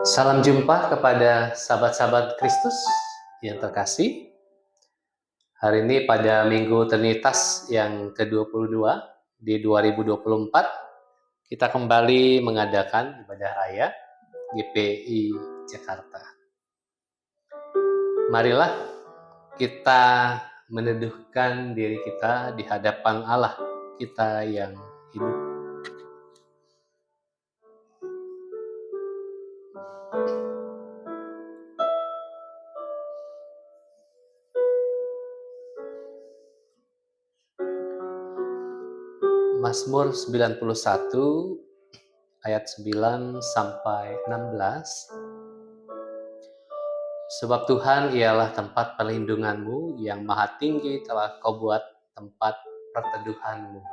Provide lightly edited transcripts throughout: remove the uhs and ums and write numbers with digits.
Salam jumpa kepada sahabat-sahabat Kristus yang terkasih. Hari ini pada Minggu Trinitas yang ke-22 di 2024, kita kembali mengadakan ibadah raya GPI Jakarta. Marilah kita meneduhkan diri kita di hadapan Allah kita yang hidup. Mazmur 91 ayat 9 sampai 16. Sebab Tuhan ialah tempat perlindunganmu, yang maha tinggi telah kau buat tempat perteduhanmu.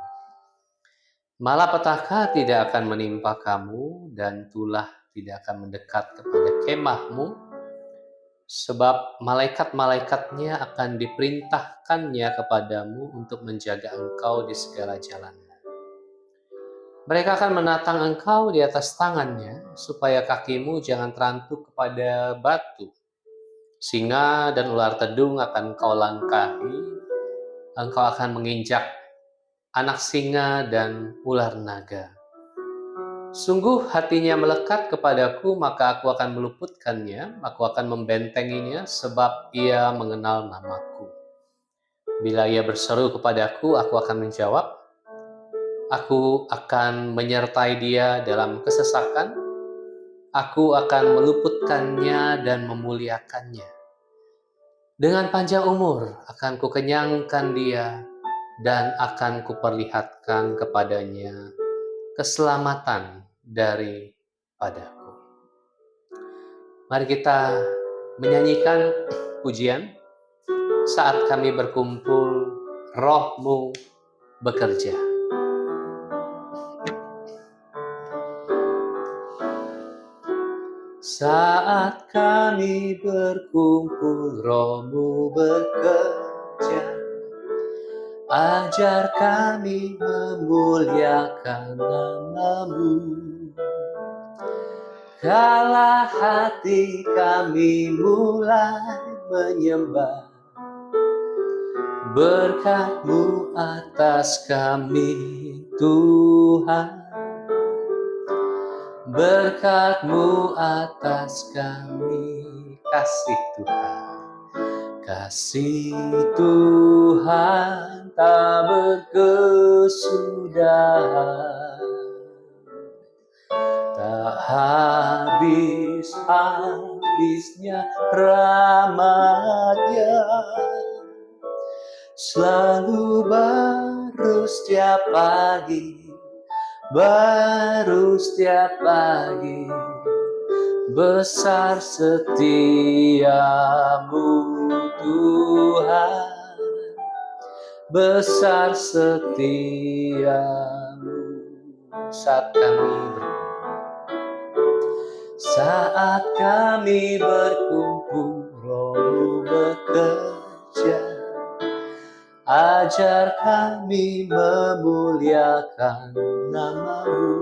Malapetaka tidak akan menimpa kamu, dan tulah tidak akan mendekat kepada kemahmu, sebab malaikat-malaikatnya akan diperintahkannya kepadamu untuk menjaga engkau di segala jalanmu. Mereka akan menatang engkau di atas tangannya, supaya kakimu jangan terantuk kepada batu. Singa dan ular tedung akan kau langkahi, engkau akan menginjak anak singa dan ular naga. Sungguh hatinya melekat kepadaku, maka aku akan meluputkannya, aku akan membentenginya, sebab ia mengenal namaku. Bila ia berseru kepadaku, aku akan menjawab. Aku akan menyertai dia dalam kesesakan, aku akan meluputkannya dan memuliakannya. Dengan panjang umur akan kukenyangkan dia, dan akan kuperlihatkan kepadanya keselamatan daripadaku. Mari kita menyanyikan pujian. Saat kami berkumpul, Roh-Mu bekerja. Saat kami berkumpul, Roh-Mu bekerja. Ajar kami memuliakan nama-Mu. Kala hati kami mulai menyembah, berkat-Mu atas kami, Tuhan. Berkat-Mu atas kami, kasih Tuhan. Kasih Tuhan tak berkesudahan, tak habis-habisnya rahmat-Nya, selalu baru setiap pagi, baru setiap pagi. Besar setiamu Tuhan, besar setiamu. Saat kami berkumpul, Roh-Mu bekerja. Ajar kami memuliakan nama-Mu.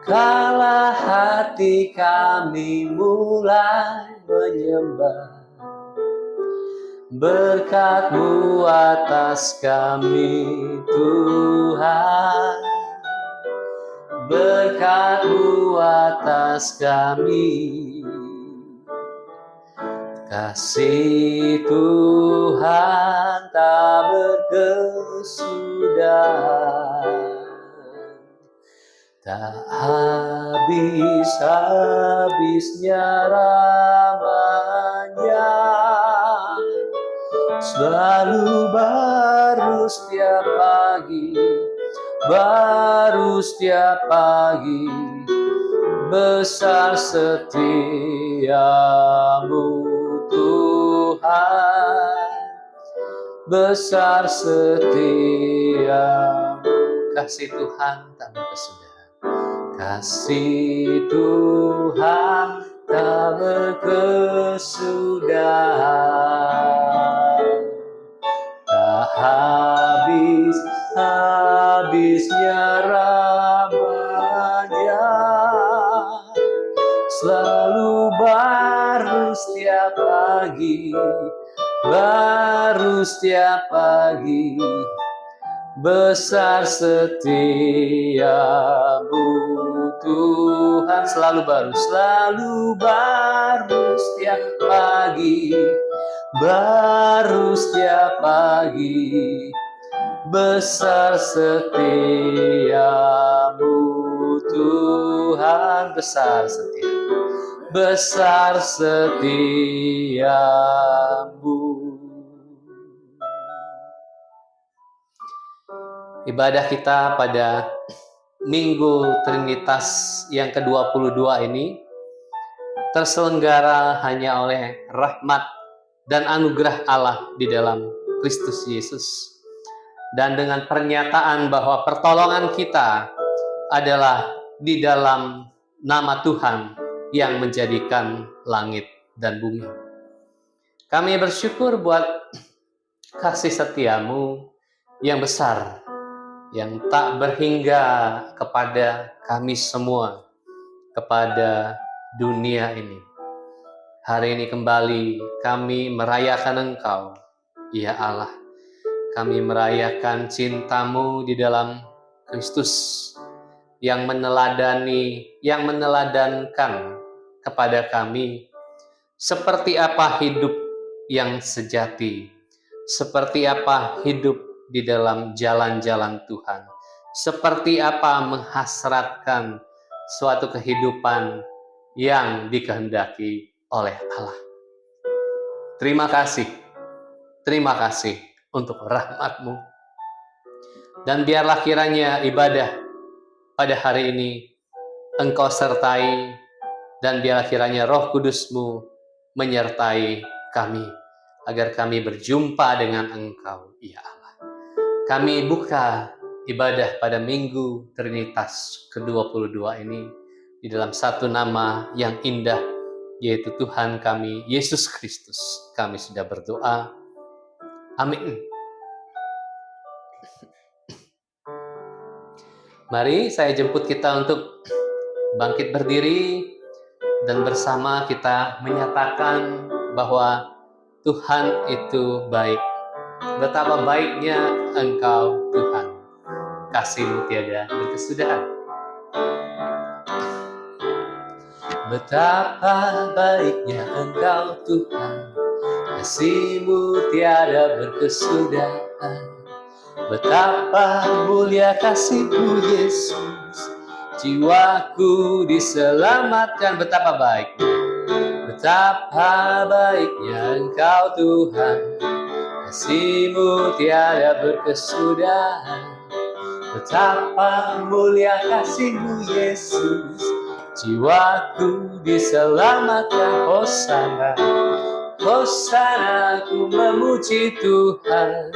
Kala hati kami mulai menyembah, berkat-Mu atas kami, Tuhan. Berkat-Mu atas kami, kasih Tuhan tak berkesudahan, tak habis-habisnya rahmat-Nya, selalu baru setiap pagi, baru setiap pagi. Besar setiamu Tuhan, besar setiamu. Kasih Tuhan tak berkesudahan, kasih Tuhan tak berkesudahan, tak habis-habisnya rahmat-Nya, selalu baru setiap pagi, baru setiap pagi. Besar setiamu Tuhan, selalu baru setiap pagi, baru setiap pagi. Besar setiamu Tuhan, besar setiamu. Ibadah kita pada Minggu Trinitas yang ke-22 ini terselenggara hanya oleh rahmat dan anugerah Allah di dalam Kristus Yesus. Dan dengan pernyataan bahwa pertolongan kita adalah di dalam nama Tuhan yang menjadikan langit dan bumi. Kami bersyukur buat kasih setiamu yang besar, yang tak berhingga kepada kami semua, kepada dunia ini. Hari ini kembali kami merayakan Engkau, ya Allah. Kami merayakan cintamu di dalam Kristus yang meneladankan kepada kami seperti apa hidup yang sejati, seperti apa hidup di dalam jalan-jalan Tuhan, seperti apa menghasratkan suatu kehidupan yang dikehendaki oleh Allah. Terima kasih untuk rahmat-Mu. Dan biarlah kiranya ibadah pada hari ini Engkau sertai, dan biarlah kiranya Roh Kudus-Mu menyertai kami, agar kami berjumpa dengan Engkau, ya Allah. Kami buka ibadah pada Minggu Trinitas ke-22 ini di dalam satu nama yang indah, yaitu Tuhan kami, Yesus Kristus. Kami sudah berdoa. Amin. Mari saya jemput kita untuk bangkit berdiri dan bersama kita menyatakan bahwa Tuhan itu baik. Betapa baiknya Engkau Tuhan, kasih-Mu tiada berkesudahan. Betapa baiknya Engkau Tuhan, kasih-Mu tiada berkesudahan. Betapa mulia kasih-Mu Yesus, jiwaku diselamatkan. Betapa baiknya Engkau Tuhan, kasih-Mu tiada berkesudahan. Betapa mulia kasih-Mu Yesus, jiwaku diselamatkan. Hosana, Hosana, ku memuji Tuhan.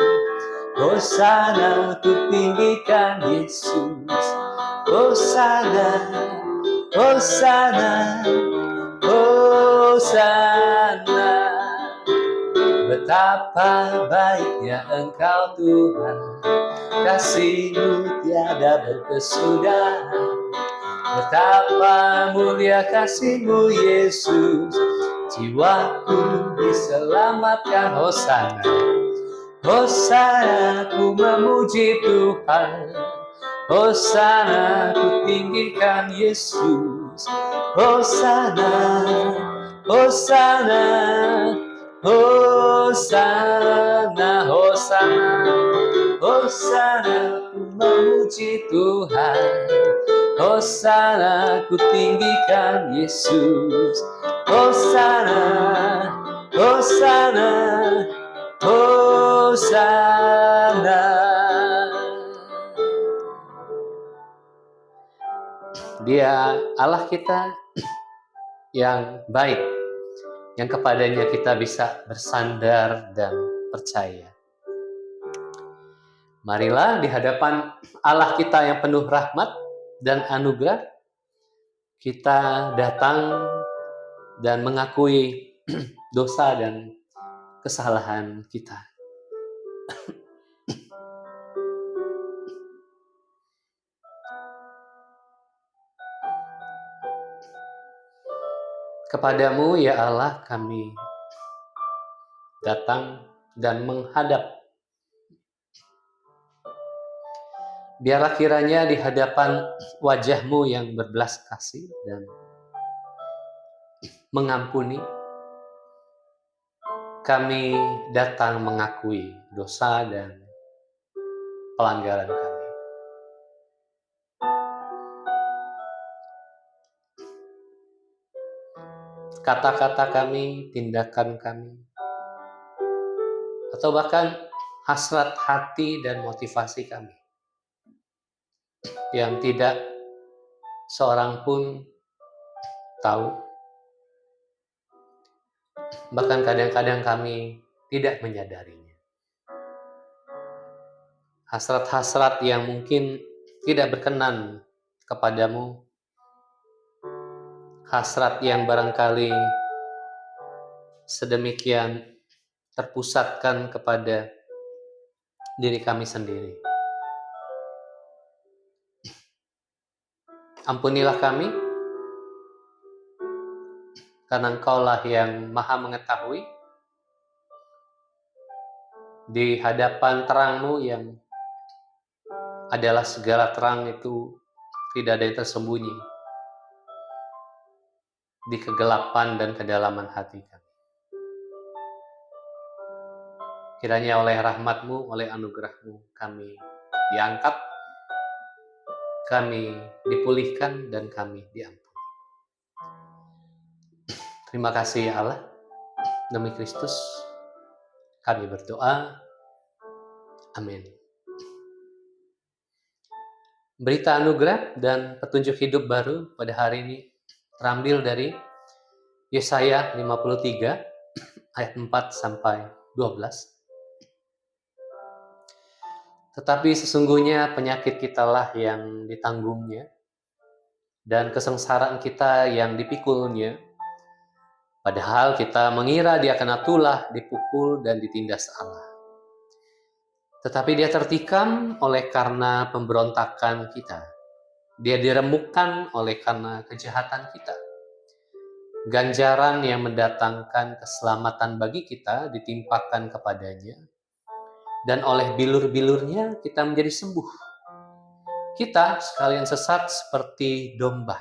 Hosana, ku tinggikan Yesus. Hosana, Hosana, Hosana. Betapa baiknya Engkau Tuhan, kasih-Mu tiada berkesudahan. Betapa mulia kasih-Mu Yesus, jiwaku diselamatkan. Hosana, Hosana, ku memuji Tuhan. Hosana, ku tinggikan Yesus. Hosana, Hosana, Hosana, Hosana, Hosana, ku memuji Tuhan. Hosana, ku tinggikan Yesus. Hosana, Hosana, Hosana. Dia Allah kita yang baik, yang kepadanya kita bisa bersandar dan percaya. Marilah di hadapan Allah kita yang penuh rahmat dan anugerah, kita datang dan mengakui dosa dan kesalahan kita. Kepadamu ya Allah kami datang dan menghadap. Biarlah kiranya di hadapan wajah-Mu yang berbelas kasih dan mengampuni, kami datang mengakui dosa dan pelanggaran kami. Kata-kata kami, tindakan kami, atau bahkan hasrat hati dan motivasi kami yang tidak seorang pun tahu, bahkan kadang-kadang kami tidak menyadarinya. Hasrat-hasrat yang mungkin tidak berkenan kepadamu, hasrat yang barangkali sedemikian terpusatkan kepada diri kami sendiri. Ampunilah kami, karena Engkaulah yang Maha mengetahui. Di hadapan terang-Mu yang adalah segala terang itu, tidak ada yang tersembunyi di kegelapan dan kedalaman hati kami. Kiranya oleh rahmat-Mu, oleh anugerah-Mu, kami diangkat, kami dipulihkan, dan kami diampuni. Terima kasih ya Allah. Demi Kristus kami berdoa. Amin. Berita anugerah dan petunjuk hidup baru pada hari ini terambil dari Yesaya 53 ayat 4 sampai 12. Tetapi sesungguhnya penyakit kitalah yang ditanggungnya, dan kesengsaraan kita yang dipikulnya. Padahal kita mengira dia kena tulah, dipukul, dan ditindas Allah. Tetapi dia tertikam oleh karena pemberontakan kita. Dia diremukkan oleh karena kejahatan kita. Ganjaran yang mendatangkan keselamatan bagi kita ditimpakan kepadanya, dan oleh bilur-bilurnya kita menjadi sembuh. Kita sekalian sesat seperti domba.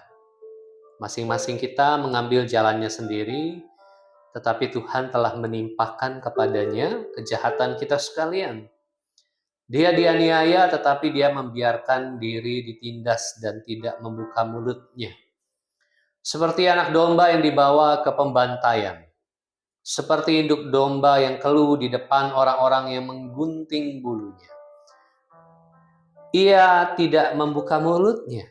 Masing-masing kita mengambil jalannya sendiri, tetapi Tuhan telah menimpakan kepadanya kejahatan kita sekalian. Dia dianiaya, tetapi dia membiarkan diri ditindas dan tidak membuka mulutnya. Seperti anak domba yang dibawa ke pembantaian, seperti induk domba yang keluh di depan orang-orang yang menggunting bulunya. Ia tidak membuka mulutnya.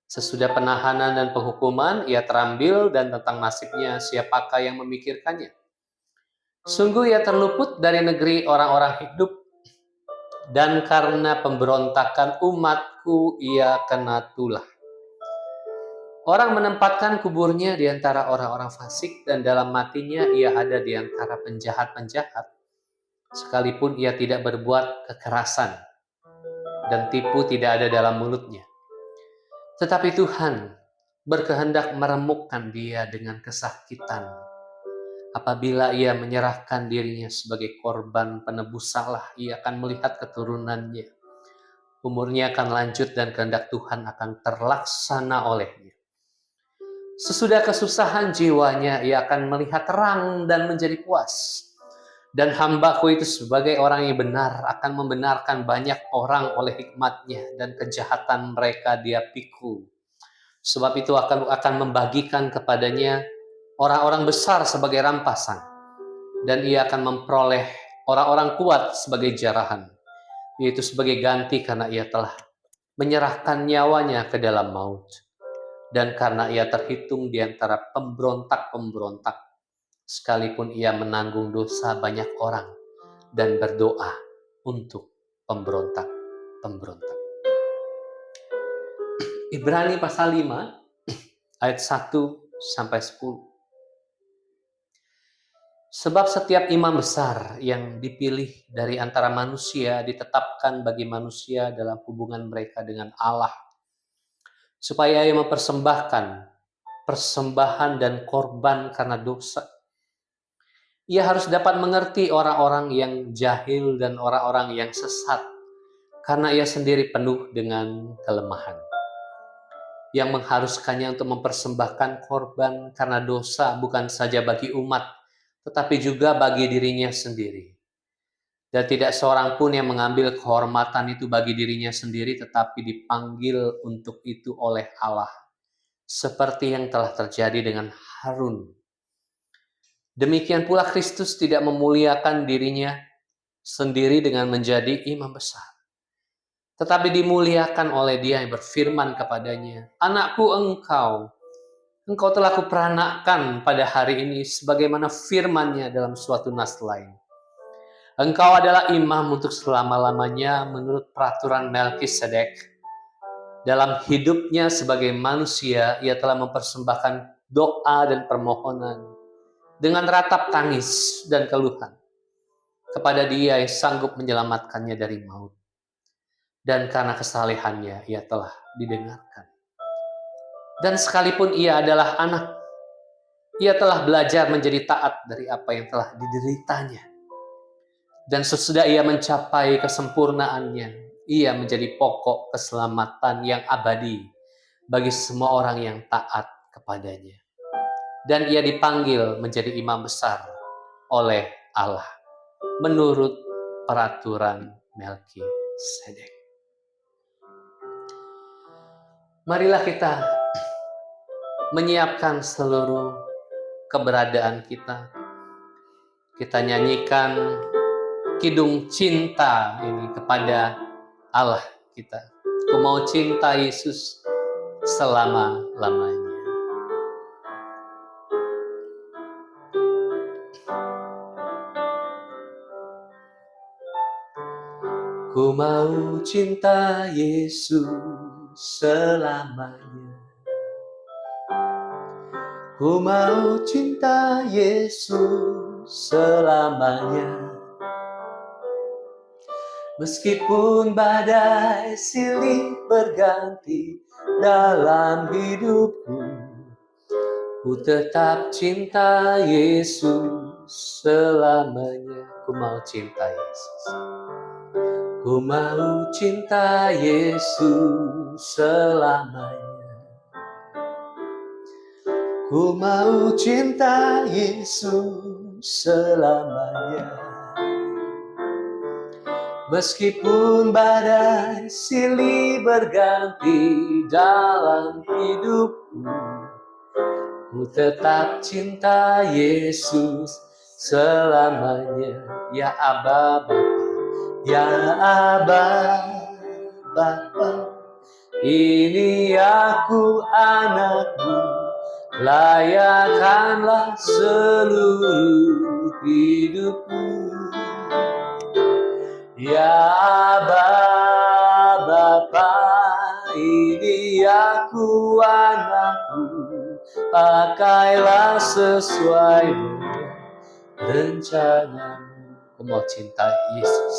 Sesudah penahanan dan penghukuman, ia terambil, dan tentang nasibnya siapakah yang memikirkannya? Sungguh ia terluput dari negeri orang-orang hidup, dan karena pemberontakan umatku ia kena tulah. Orang menempatkan kuburnya di antara orang-orang fasik, dan dalam matinya ia ada di antara penjahat-penjahat, sekalipun ia tidak berbuat kekerasan, dan tipu tidak ada dalam mulutnya. Tetapi Tuhan berkehendak meremukkan dia dengan kesakitan. Apabila ia menyerahkan dirinya sebagai korban penebus salah, ia akan melihat keturunannya. Umurnya akan lanjut dan kehendak Tuhan akan terlaksana olehnya. Sesudah kesusahan jiwanya, ia akan melihat terang dan menjadi puas. Dan hambaku itu sebagai orang yang benar akan membenarkan banyak orang oleh hikmatnya, dan kejahatan mereka dia pikul. Sebab itu akan membagikan kepadanya orang-orang besar sebagai rampasan, dan ia akan memperoleh orang-orang kuat sebagai jarahan, yaitu sebagai ganti karena ia telah menyerahkan nyawanya ke dalam maut, dan karena ia terhitung di antara pemberontak-pemberontak, sekalipun ia menanggung dosa banyak orang dan berdoa untuk pemberontak-pemberontak. Ibrani pasal 5 ayat 1 sampai 10. Sebab setiap imam besar yang dipilih dari antara manusia ditetapkan bagi manusia dalam hubungan mereka dengan Allah, supaya ia mempersembahkan persembahan dan korban karena dosa. Ia harus dapat mengerti orang-orang yang jahil dan orang-orang yang sesat, karena ia sendiri penuh dengan kelemahan, yang mengharuskannya untuk mempersembahkan korban karena dosa bukan saja bagi umat, tetapi juga bagi dirinya sendiri. Dan tidak seorang pun yang mengambil kehormatan itu bagi dirinya sendiri, tetapi dipanggil untuk itu oleh Allah, seperti yang telah terjadi dengan Harun. Demikian pula Kristus tidak memuliakan dirinya sendiri dengan menjadi imam besar, tetapi dimuliakan oleh Dia yang berfirman kepadanya, "Anakku, engkau telah kuperanakkan pada hari ini," sebagaimana firman-Nya dalam suatu nas lain. "Engkau adalah imam untuk selama-lamanya menurut peraturan Melkisedek." Dalam hidupnya sebagai manusia, ia telah mempersembahkan doa dan permohonan dengan ratap tangis dan keluhan kepada Dia yang sanggup menyelamatkannya dari maut. Dan karena kesalehannya, ia telah didengarkan. Dan sekalipun ia adalah anak, ia telah belajar menjadi taat dari apa yang telah dideritanya. Dan sesudah ia mencapai kesempurnaannya, ia menjadi pokok keselamatan yang abadi bagi semua orang yang taat kepadanya. Dan ia dipanggil menjadi imam besar oleh Allah menurut peraturan Melkisedek. Marilah kita menyiapkan seluruh keberadaan kita. Kita nyanyikan kidung cinta ini kepada Allah kita. Ku mau cinta Yesus selama-lamanya. Ku mau cinta Yesus selamanya. Ku mau cinta Yesus selamanya. Meskipun badai silih berganti dalam hidupku, ku tetap cinta Yesus selamanya. Ku mau cinta Yesus. Ku mau cinta Yesus selamanya. Ku mau cinta Yesus selamanya. Meskipun badai silih berganti dalam hidupku, ku tetap cinta Yesus selamanya. Ya Aba Bapa, ya Aba Bapa, ini aku anakmu, layakkanlah seluruh hidupku. Ya Aba Bapa, ini aku anakmu, pakailah sesuai dengan rencanamu. Ku mau cinta Yesus.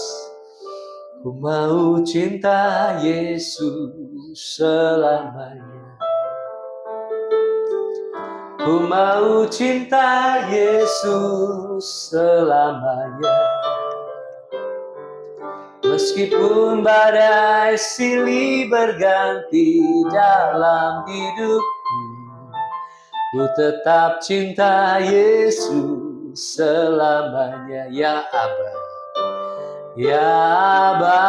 Ku mau cinta Yesus selamanya. Ku mau cinta Yesus selamanya. Meskipun badai silih berganti dalam hidupku, ku tetap cinta Yesus selamanya. Ya Aba, ya Aba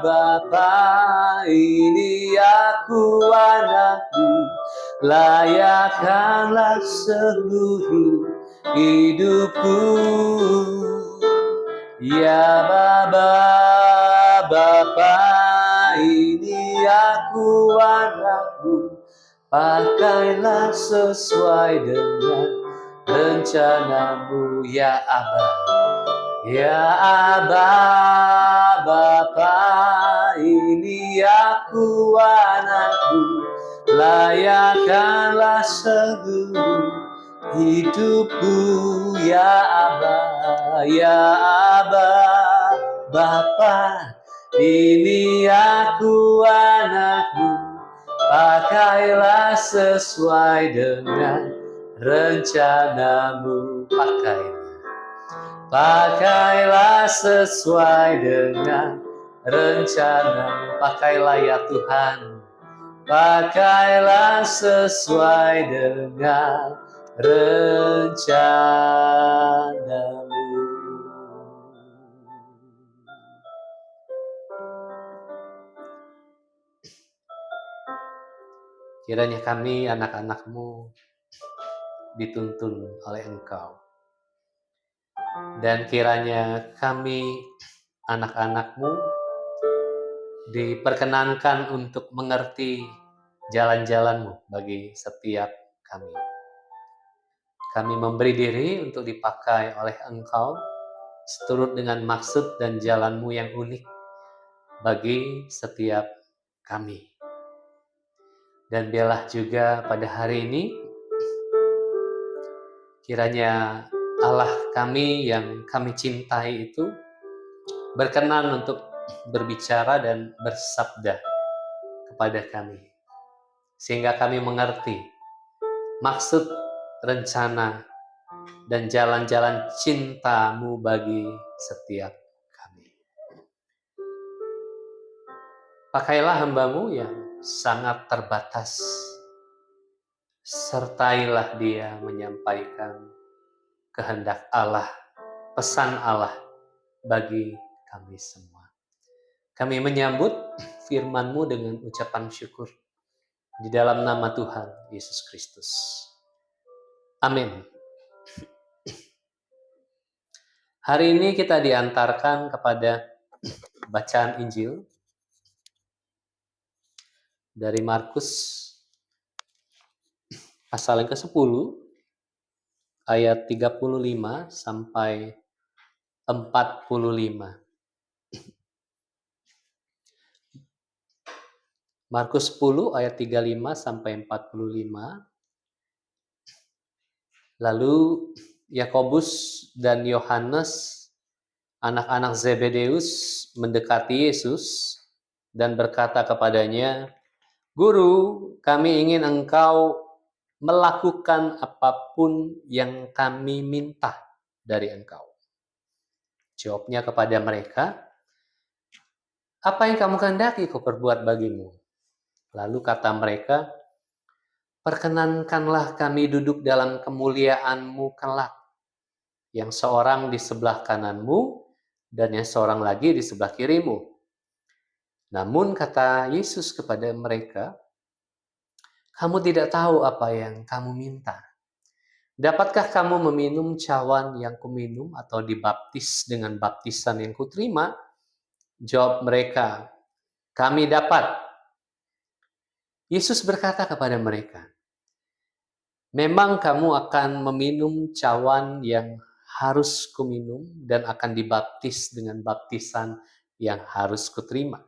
Bapa, ini aku anakmu, layakkanlah seluruh hidupku. Ya Bapa, Bapa, ini aku anakmu, pakailah sesuai dengan rencanamu. Ya Aba, ya Aba Bapa, ini aku anakmu, layakkanlah seluruh hidupku. Ya Aba, ya Aba Bapa, ini aku anakmu, Pakailah sesuai dengan rencanamu. Pakailah sesuai dengan rencanamu. Pakailah ya Tuhan. Pakailah sesuai dengan rencanamu. Kiranya kami anak-anak-Mu dituntun oleh Engkau. Dan kiranya kami anak-anak-Mu diperkenankan untuk mengerti jalan-jalan-Mu bagi setiap kami. Kami memberi diri untuk dipakai oleh Engkau seturut dengan maksud dan jalan-Mu yang unik bagi setiap kami. Dan biarlah juga pada hari ini kiranya Allah kami yang kami cintai itu berkenan untuk berbicara dan bersabda kepada kami. Sehingga kami mengerti maksud, rencana, dan jalan-jalan cinta-Mu bagi setiap kami. Pakailah hamba-Mu yang sangat terbatas. Sertailah dia menyampaikan kehendak Allah, pesan Allah bagi kami semua. Kami menyambut firman-Mu dengan ucapan syukur di dalam nama Tuhan Yesus Kristus. Amin. Hari ini kita diantarkan kepada bacaan Injil dari Markus pasal yang ke-10 ayat 35 sampai 45. Markus 10 ayat 35 sampai 45. Lalu Yakobus dan Yohanes, anak-anak Zebedeus, mendekati Yesus dan berkata kepadanya, "Guru, kami ingin Engkau melakukan apapun yang kami minta dari Engkau." Jawabnya kepada mereka, "Apa yang kamu kehendaki ku perbuat bagimu?" Lalu kata mereka, "Perkenankanlah kami duduk dalam kemuliaan-Mu kelak, yang seorang di sebelah kanan-Mu dan yang seorang lagi di sebelah kiri-Mu." Namun kata Yesus kepada mereka, "Kamu tidak tahu apa yang kamu minta. Dapatkah kamu meminum cawan yang kuminum atau dibaptis dengan baptisan yang kuterima?" Jawab mereka, "Kami dapat." Yesus berkata kepada mereka, "Memang kamu akan meminum cawan yang harus kuminum dan akan dibaptis dengan baptisan yang harus kuterima.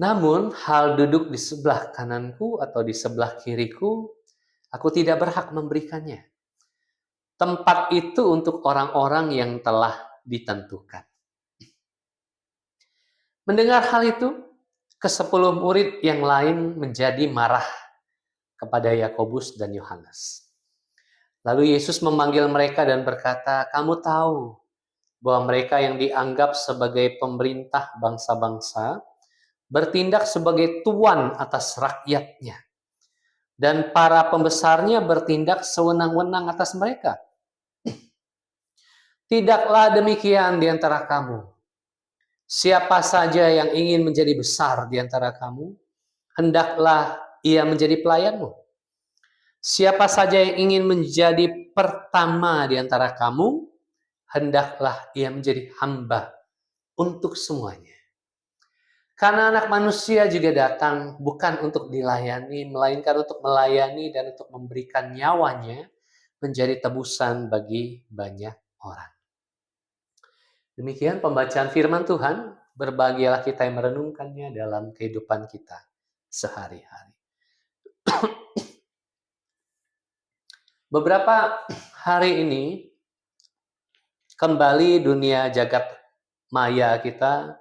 Namun hal duduk di sebelah kananku atau di sebelah kiriku, aku tidak berhak memberikannya. Tempat itu untuk orang-orang yang telah ditentukan." Mendengar hal itu, ke-10 murid yang lain menjadi marah kepada Yakobus dan Yohanes. Lalu Yesus memanggil mereka dan berkata, "Kamu tahu bahwa mereka yang dianggap sebagai pemerintah bangsa-bangsa bertindak sebagai tuan atas rakyatnya, dan para pembesarnya bertindak sewenang-wenang atas mereka. Tidaklah demikian di antara kamu. Siapa saja yang ingin menjadi besar di antara kamu, hendaklah ia menjadi pelayanmu. Siapa saja yang ingin menjadi pertama di antara kamu, hendaklah ia menjadi hamba untuk semuanya. Karena Anak Manusia juga datang bukan untuk dilayani, melainkan untuk melayani dan untuk memberikan nyawanya menjadi tebusan bagi banyak orang." Demikian pembacaan firman Tuhan. Berbahagialah kita yang merenungkannya dalam kehidupan kita sehari-hari. Beberapa hari ini kembali dunia jagat maya kita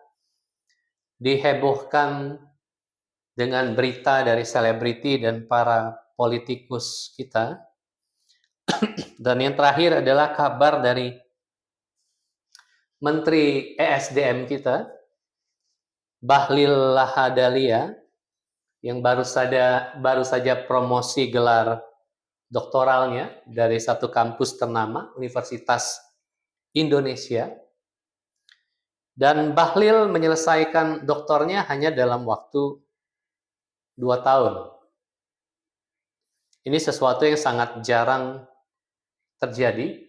dihebohkan dengan berita dari selebriti dan para politikus kita. Dan yang terakhir adalah kabar dari Menteri ESDM kita, Bahlil Lahadalia, yang baru saja promosi gelar doktoralnya dari satu kampus ternama, Universitas Indonesia. Dan Bahlil menyelesaikan doktornya hanya dalam waktu 2 tahun. Ini sesuatu yang sangat jarang terjadi,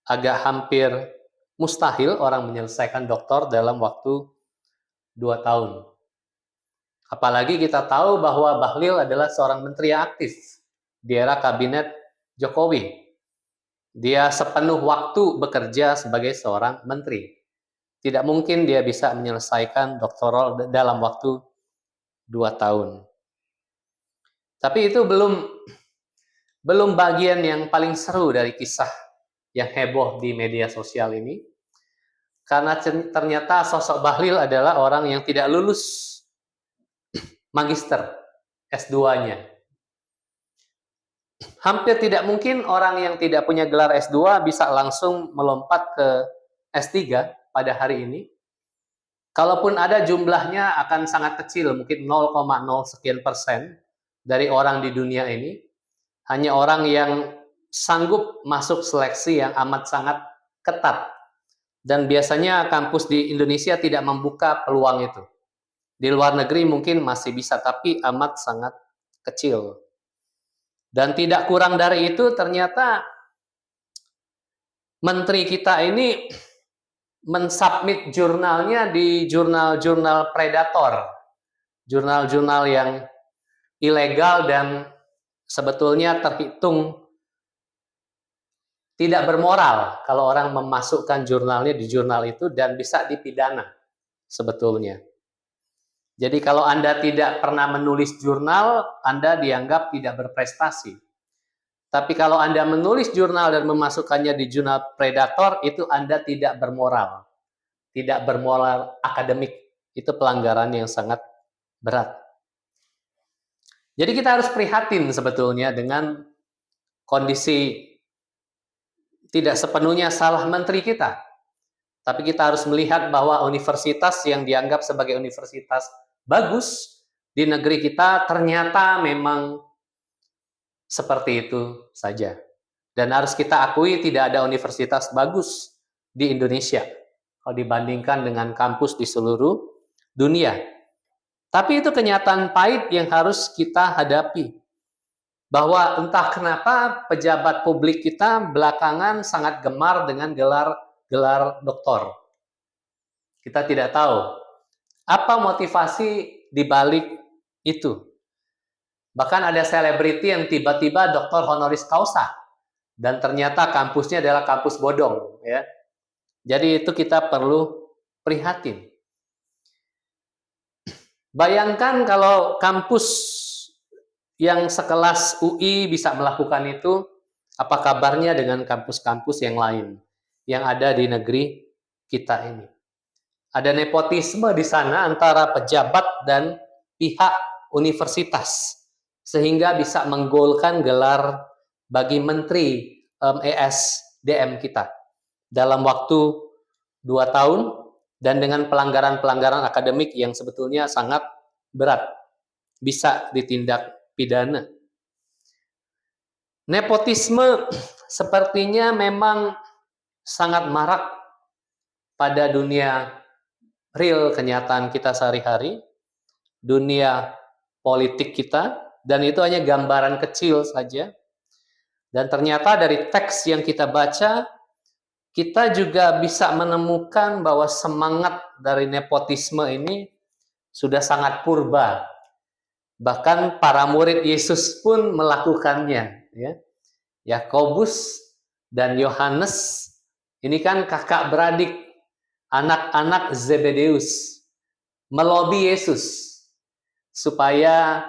agak hampir mustahil orang menyelesaikan doktor dalam waktu 2 tahun. Apalagi kita tahu bahwa Bahlil adalah seorang menteri yang aktif di era kabinet Jokowi. Dia sepenuh waktu bekerja sebagai seorang menteri. Tidak mungkin dia bisa menyelesaikan doktoral dalam waktu 2 tahun. Tapi itu belum bagian yang paling seru dari kisah yang heboh di media sosial ini. Karena ternyata sosok Bahlil adalah orang yang tidak lulus magister S2-nya. Hampir tidak mungkin orang yang tidak punya gelar S2 bisa langsung melompat ke S3 pada hari ini. Kalaupun ada, jumlahnya akan sangat kecil, mungkin 0,0 sekian persen dari orang di dunia ini. Hanya orang yang sanggup masuk seleksi yang amat sangat ketat. Dan biasanya kampus di Indonesia tidak membuka peluang itu. Di luar negeri mungkin masih bisa, tapi amat sangat kecil. Dan tidak kurang dari itu, ternyata menteri kita ini mensubmit jurnalnya di jurnal-jurnal predator, jurnal-jurnal yang ilegal dan sebetulnya terhitung tidak bermoral kalau orang memasukkan jurnalnya di jurnal itu, dan bisa dipidana sebetulnya. Jadi kalau Anda tidak pernah menulis jurnal, Anda dianggap tidak berprestasi. Tapi kalau Anda menulis jurnal dan memasukkannya di jurnal predator, itu Anda tidak bermoral. Tidak bermoral akademik. Itu pelanggaran yang sangat berat. Jadi kita harus prihatin sebetulnya dengan kondisi tidak sepenuhnya salah menteri kita. Tapi kita harus melihat bahwa universitas yang dianggap sebagai universitas bagus di negeri kita ternyata memang seperti itu saja. Dan harus kita akui tidak ada universitas bagus di Indonesia kalau dibandingkan dengan kampus di seluruh dunia. Tapi itu kenyataan pahit yang harus kita hadapi. Bahwa entah kenapa pejabat publik kita belakangan sangat gemar dengan gelar doktor. Kita tidak tahu apa motivasi di balik itu. Bahkan ada selebriti yang tiba-tiba doktor honoris causa, dan ternyata kampusnya adalah kampus bodong, ya. Jadi itu kita perlu prihatin. Bayangkan kalau kampus yang sekelas UI bisa melakukan itu, apa kabarnya dengan kampus-kampus yang lain yang ada di negeri kita ini? Ada nepotisme di sana antara pejabat dan pihak universitas, sehingga bisa menggolkan gelar bagi menteri ESDM kita dalam waktu 2 tahun, dan dengan pelanggaran-pelanggaran akademik yang sebetulnya sangat berat, bisa ditindak pidana. Nepotisme sepertinya memang sangat marak pada dunia real kenyataan kita sehari-hari, dunia politik kita, dan itu hanya gambaran kecil saja. Dan ternyata dari teks yang kita baca, kita juga bisa menemukan bahwa semangat dari nepotisme ini sudah sangat purba. Bahkan para murid Yesus pun melakukannya, ya. Yakobus dan Yohanes ini kan kakak beradik, anak-anak Zebedeus, melobi Yesus supaya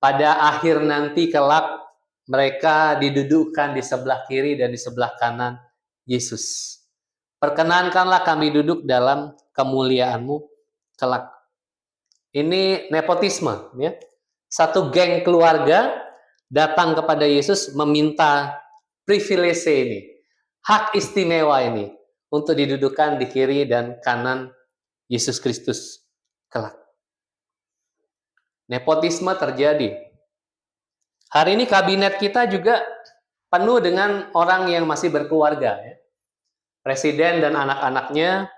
pada akhir nanti kelak mereka didudukkan di sebelah kiri dan di sebelah kanan Yesus. Perkenankanlah kami duduk dalam kemuliaan-Mu kelak. Ini nepotisme, ya. Satu geng keluarga datang kepada Yesus meminta privilege ini, hak istimewa ini, untuk didudukan di kiri dan kanan Yesus Kristus kelak. Nepotisme terjadi. Hari ini kabinet kita juga penuh dengan orang yang masih berkeluarga, ya. Presiden dan anak-anaknya.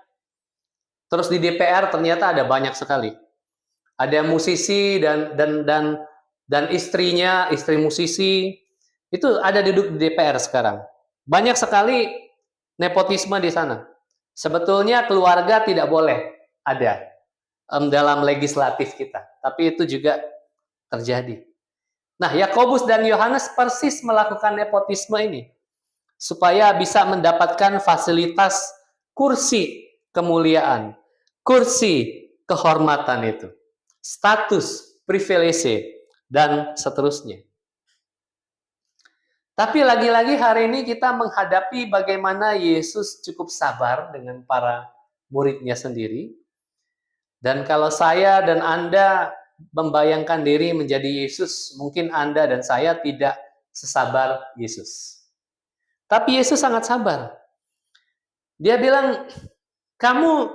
Terus di DPR ternyata ada banyak sekali. Ada musisi dan istrinya, istri musisi itu ada duduk di DPR sekarang. Banyak sekali nepotisme di sana. Sebetulnya keluarga tidak boleh ada dalam legislatif kita, tapi itu juga terjadi. Nah, Yakobus dan Yohanes persis melakukan nepotisme ini supaya bisa mendapatkan fasilitas kursi kemuliaan, kursi kehormatan itu, status, privilege, dan seterusnya. Tapi lagi-lagi hari ini kita menghadapi bagaimana Yesus cukup sabar dengan para muridnya sendiri. Dan kalau saya dan Anda membayangkan diri menjadi Yesus, mungkin Anda dan saya tidak sesabar Yesus. Tapi Yesus sangat sabar. Dia bilang, kamu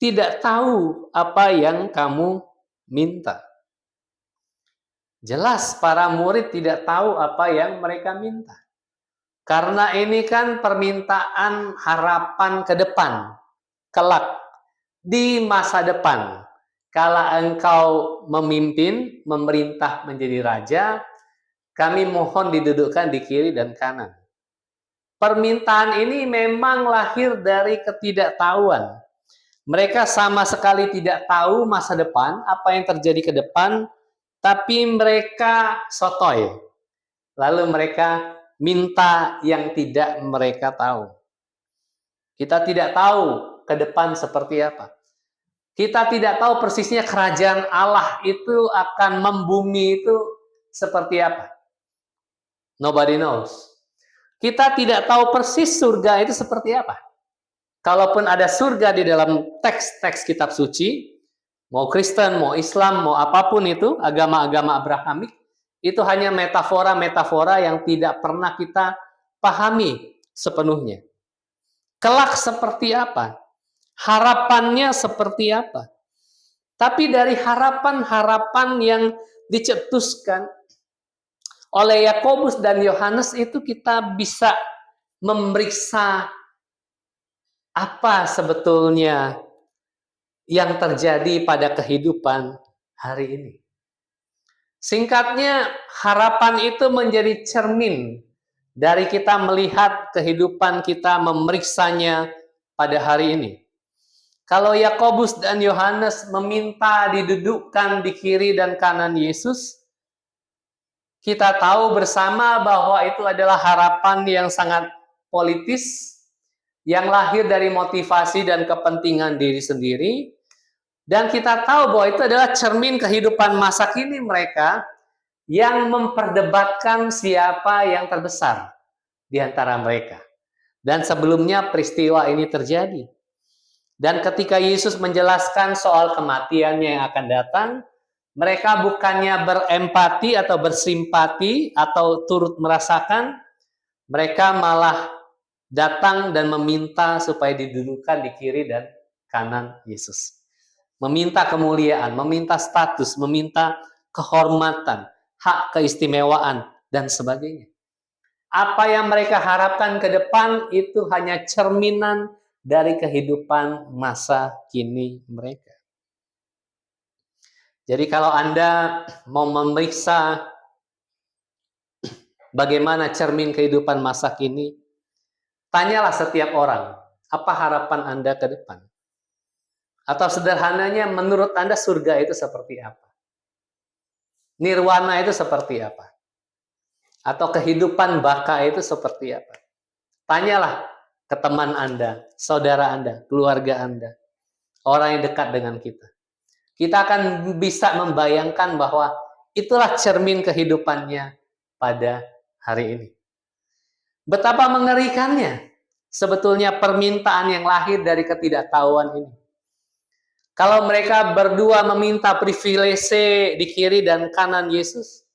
tidak tahu apa yang kamu minta. Jelas para murid tidak tahu apa yang mereka minta. Karena ini kan permintaan harapan ke depan, kelak, di masa depan. Kala engkau memimpin, memerintah menjadi raja, kami mohon didudukkan di kiri dan kanan. Permintaan ini memang lahir dari ketidaktahuan. Mereka sama sekali tidak tahu masa depan, apa yang terjadi ke depan, tapi mereka sotoy. Lalu mereka minta yang tidak mereka tahu. Kita tidak tahu ke depan seperti apa. Kita tidak tahu persisnya kerajaan Allah itu akan membumi itu seperti apa. Nobody knows. Kita tidak tahu persis surga itu seperti apa. Kalaupun ada surga di dalam teks-teks kitab suci, mau Kristen, mau Islam, mau apapun itu, agama-agama Abrahamik, itu hanya metafora-metafora yang tidak pernah kita pahami sepenuhnya. Kelak seperti apa? Harapannya seperti apa? Tapi dari harapan-harapan yang dicetuskan oleh Yakobus dan Yohanes itu kita bisa memeriksa apa sebetulnya yang terjadi pada kehidupan hari ini. Singkatnya, harapan itu menjadi cermin dari kita melihat kehidupan kita, memeriksanya pada hari ini. Kalau Yakobus dan Yohanes meminta didudukkan di kiri dan kanan Yesus, kita tahu bersama bahwa itu adalah harapan yang sangat politis, yang lahir dari motivasi dan kepentingan diri sendiri. Dan kita tahu bahwa itu adalah cermin kehidupan masa kini mereka yang memperdebatkan siapa yang terbesar di antara mereka. Dan sebelumnya peristiwa ini terjadi. Dan ketika Yesus menjelaskan soal kematiannya yang akan datang, mereka bukannya berempati atau bersimpati atau turut merasakan, mereka malah datang dan meminta supaya didudukkan di kiri dan kanan Yesus. Meminta kemuliaan, meminta status, meminta kehormatan, hak keistimewaan, dan sebagainya. Apa yang mereka harapkan ke depan itu hanya cerminan dari kehidupan masa kini mereka. Jadi kalau Anda mau memeriksa bagaimana cermin kehidupan masa kini, tanyalah setiap orang, apa harapan Anda ke depan? Atau sederhananya, menurut Anda surga itu seperti apa? Nirwana itu seperti apa? Atau kehidupan baka itu seperti apa? Tanyalah ke teman Anda, saudara Anda, keluarga Anda, orang yang dekat dengan kita. Kita akan bisa membayangkan bahwa itulah cermin kehidupannya pada hari ini. Betapa mengerikannya sebetulnya permintaan yang lahir dari ketidaktahuan ini. Kalau mereka berdua meminta privilege di kiri dan kanan Yesus,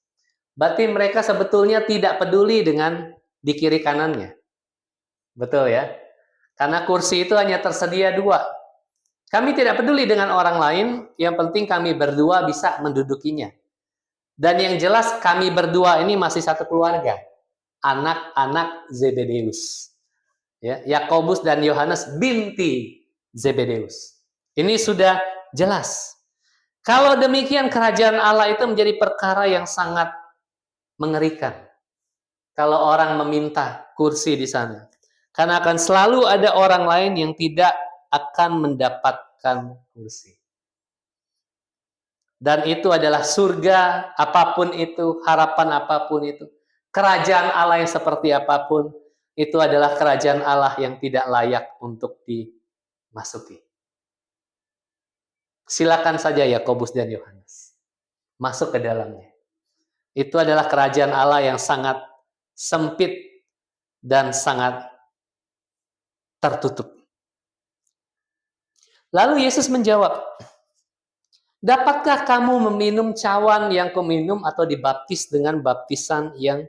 berarti mereka sebetulnya tidak peduli dengan di kiri kanannya. Betul ya? Karena kursi itu hanya tersedia 2. Kami tidak peduli dengan orang lain, yang penting kami berdua bisa mendudukinya. Dan yang jelas kami berdua ini masih satu keluarga. Anak-anak Zebedeus. Ya, Yakobus dan Yohanes binti Zebedeus. Ini sudah jelas. Kalau demikian kerajaan Allah itu menjadi perkara yang sangat mengerikan. Kalau orang meminta kursi di sana. Karena akan selalu ada orang lain yang tidak akan mendapatkan kursi. Dan itu adalah surga, apapun itu, harapan apapun itu. Kerajaan Allah yang seperti apapun, itu adalah kerajaan Allah yang tidak layak untuk dimasuki. Silakan saja Yakobus dan Yohanes masuk ke dalamnya. Itu adalah kerajaan Allah yang sangat sempit dan sangat tertutup. Lalu Yesus menjawab, dapatkah kamu meminum cawan yang kuminum atau dibaptis dengan baptisan yang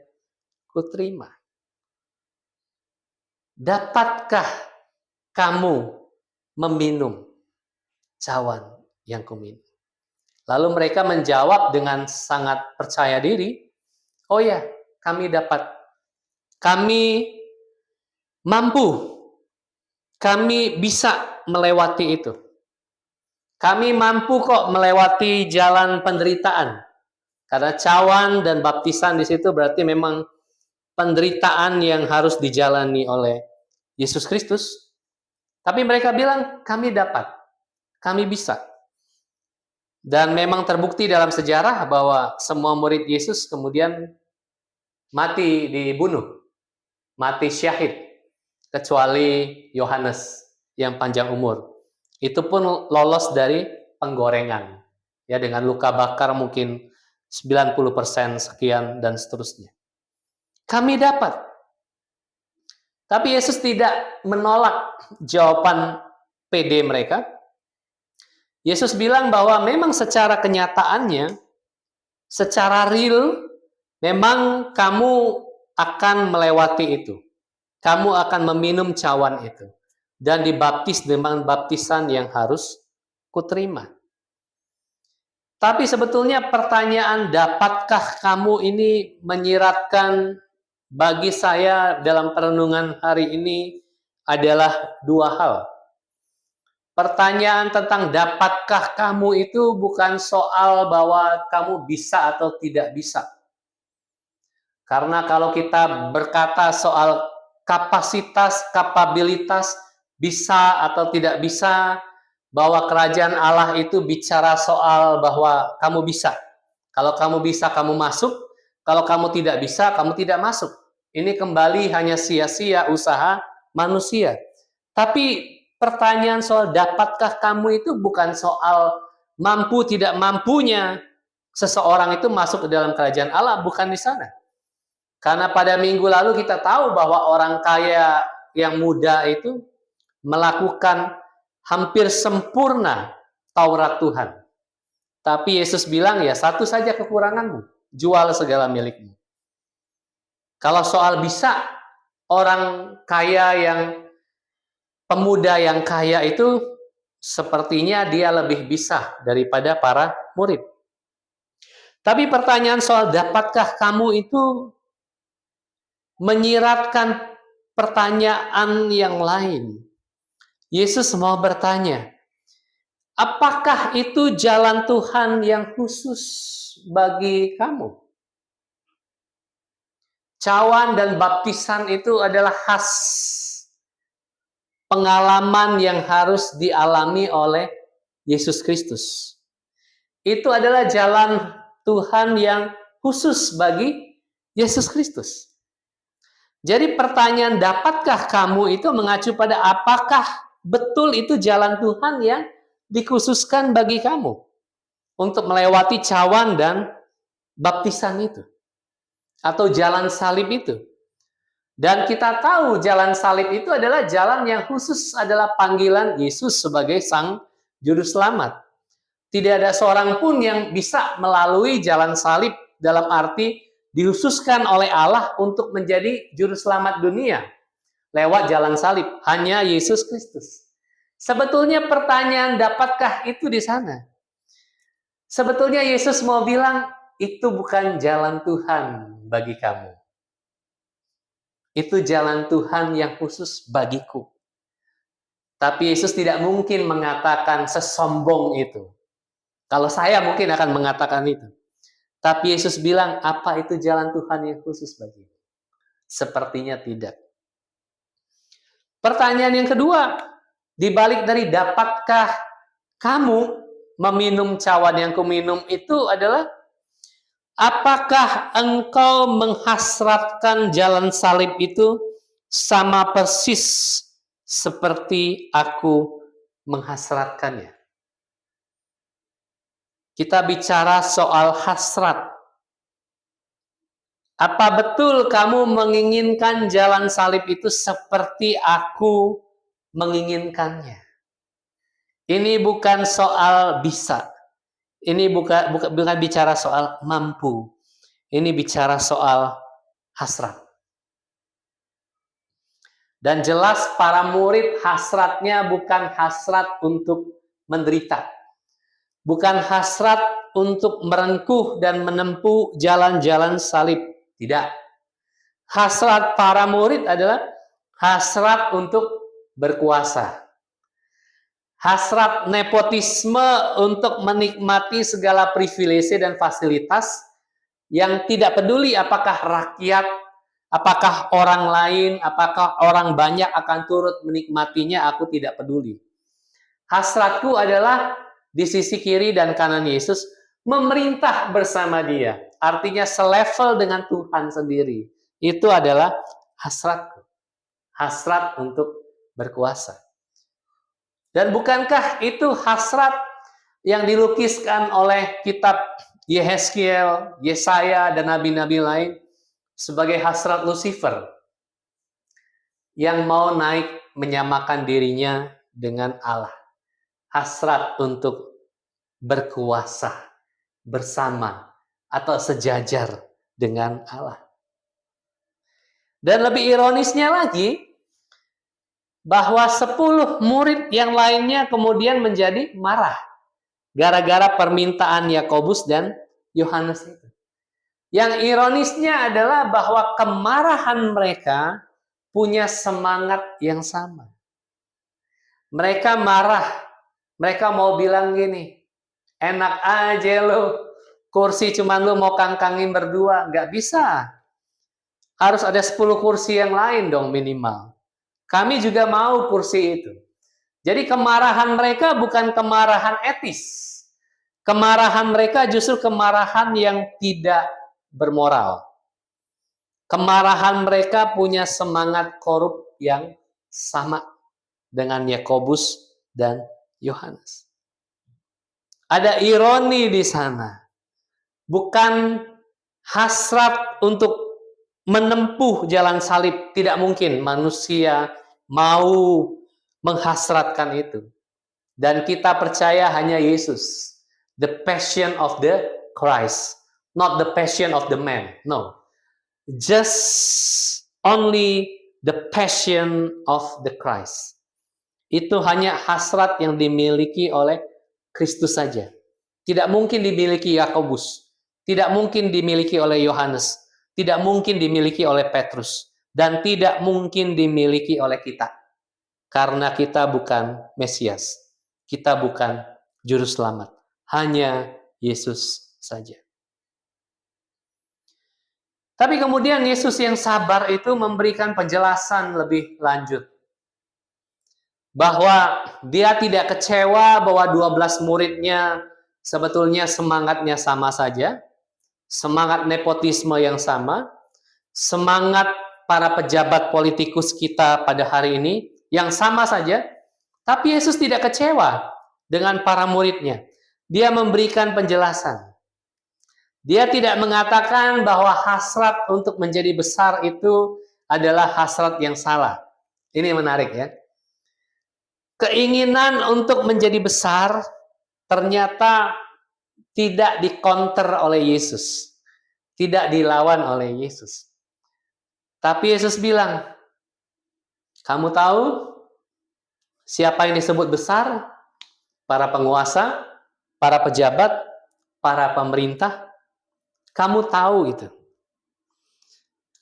kuterima? Dapatkah kamu meminum cawan yang kuminum? Lalu mereka menjawab dengan sangat percaya diri, oh ya, kami dapat. Kami mampu. Kami bisa melewati itu. Kami mampu kok melewati jalan penderitaan. Karena cawan dan baptisan di situ berarti memang penderitaan yang harus dijalani oleh Yesus Kristus. Tapi mereka bilang, kami dapat. Kami bisa. Dan memang terbukti dalam sejarah bahwa semua murid Yesus kemudian mati dibunuh. Mati syahid. Kecuali Yohanes yang panjang umur. Itu pun lolos dari penggorengan. Ya, dengan luka bakar mungkin 90% sekian dan seterusnya. Kami dapat. Tapi Yesus tidak menolak jawaban PD mereka. Yesus bilang bahwa memang secara kenyataannya, secara real, memang kamu akan melewati itu. Kamu akan meminum cawan itu. Dan dibaptis dengan baptisan yang harus kuterima. Tapi sebetulnya pertanyaan, dapatkah kamu ini menyiratkan bagi saya dalam perenungan hari ini adalah 2 hal. Pertanyaan tentang dapatkah kamu itu bukan soal bahwa kamu bisa atau tidak bisa. Karena kalau kita berkata soal kapasitas, kapabilitas, bisa atau tidak bisa, bahwa kerajaan Allah itu bicara soal bahwa kamu bisa. Kalau kamu bisa, kamu masuk. Kalau kamu tidak bisa, kamu tidak masuk. Ini kembali hanya sia-sia usaha manusia. Tapi pertanyaan soal dapatkah kamu itu bukan soal mampu tidak mampunya seseorang itu masuk ke dalam kerajaan Allah, bukan di sana. Karena pada minggu lalu kita tahu bahwa orang kaya yang muda itu melakukan hampir sempurna Taurat Tuhan. Tapi Yesus bilang, ya satu saja kekuranganmu, jual segala milikmu. Kalau soal bisa, orang kaya pemuda yang kaya itu sepertinya dia lebih bisa daripada para murid. Tapi pertanyaan soal dapatkah kamu itu menyiratkan pertanyaan yang lain. Yesus mau bertanya, apakah itu jalan Tuhan yang khusus bagi kamu? Cawan dan baptisan itu adalah khas pengalaman yang harus dialami oleh Yesus Kristus. Itu adalah jalan Tuhan yang khusus bagi Yesus Kristus. Jadi pertanyaan dapatkah kamu itu mengacu pada apakah betul itu jalan Tuhan yang dikhususkan bagi kamu untuk melewati cawan dan baptisan itu atau jalan salib itu. Dan kita tahu jalan salib itu adalah jalan yang khusus, adalah panggilan Yesus sebagai Sang juru selamat. Tidak ada seorang pun yang bisa melalui jalan salib dalam arti dihususkan oleh Allah untuk menjadi juru selamat dunia lewat jalan salib. Hanya Yesus Kristus. Sebetulnya pertanyaan, dapatkah itu di sana? Sebetulnya Yesus mau bilang, itu bukan jalan Tuhan bagi kamu. Itu jalan Tuhan yang khusus bagiku. Tapi Yesus tidak mungkin mengatakan sesombong itu. Kalau saya mungkin akan mengatakan itu. Tapi Yesus bilang, apa itu jalan Tuhan yang khusus bagimu? Sepertinya tidak. Pertanyaan yang kedua, dibalik dari dapatkah kamu meminum cawan yang kuminum itu adalah, apakah engkau menghasratkan jalan salib itu sama persis seperti aku menghasratkannya? Kita bicara soal hasrat. Apa betul kamu menginginkan jalan salib itu seperti aku menginginkannya? Ini bukan soal bisa. Ini bukan bicara soal mampu. Ini bicara soal hasrat. Dan jelas para murid hasratnya bukan hasrat untuk menderita. Bukan hasrat untuk merengkuh dan menempuh jalan-jalan salib. Tidak. Hasrat para murid adalah hasrat untuk berkuasa. Hasrat nepotisme untuk menikmati segala privilege dan fasilitas yang tidak peduli apakah rakyat, apakah orang lain, apakah orang banyak akan turut menikmatinya, aku tidak peduli. Hasratku adalah di sisi kiri dan kanan Yesus, memerintah bersama dia. Artinya selevel dengan Tuhan sendiri. Itu adalah hasratku. Hasrat untuk berkuasa. Dan bukankah itu hasrat yang dilukiskan oleh kitab Yehezkiel, Yesaya, dan nabi-nabi lain sebagai hasrat Lucifer yang mau naik menyamakan dirinya dengan Allah. Hasrat untuk berkuasa bersama atau sejajar dengan Allah. Dan lebih ironisnya lagi, bahwa 10 murid yang lainnya kemudian menjadi marah gara-gara permintaan Yakobus dan Yohanes itu. Yang ironisnya adalah bahwa kemarahan mereka punya semangat yang sama. Mereka marah, mereka mau bilang gini, enak aja lo, kursi cuma lo mau kangkangin berdua, nggak bisa. Harus ada 10 kursi yang lain dong minimal. Kami juga mau kursi itu. Jadi kemarahan mereka bukan kemarahan etis. Kemarahan mereka justru kemarahan yang tidak bermoral. Kemarahan mereka punya semangat korup yang sama dengan Yakobus dan Yohanes. Ada ironi di sana. Bukan hasrat untuk menempuh jalan salib. Tidak mungkin manusia mau menghasratkan itu. Dan kita percaya hanya Yesus. The passion of the Christ. Not the passion of the man. No. Just only the passion of the Christ. Itu hanya hasrat yang dimiliki oleh Kristus saja. Tidak mungkin dimiliki Yakobus. Tidak mungkin dimiliki oleh Yohanes. Tidak mungkin dimiliki oleh Petrus. Dan tidak mungkin dimiliki oleh kita. Karena kita bukan Mesias. Kita bukan Juru Selamat. Hanya Yesus saja. Tapi kemudian Yesus yang sabar itu memberikan penjelasan lebih lanjut. Bahwa dia tidak kecewa bahwa 12 muridnya sebetulnya semangatnya sama saja. Semangat nepotisme yang sama. Semangat para pejabat politikus kita pada hari ini yang sama saja. Tapi Yesus tidak kecewa dengan para muridnya. Dia memberikan penjelasan. Dia tidak mengatakan bahwa hasrat untuk menjadi besar itu adalah hasrat yang salah. Ini menarik ya. Keinginan untuk menjadi besar ternyata tidak dikonter oleh Yesus, tidak dilawan oleh Yesus. Tapi Yesus bilang, kamu tahu siapa yang disebut besar? Para penguasa, para pejabat, para pemerintah. Kamu tahu itu.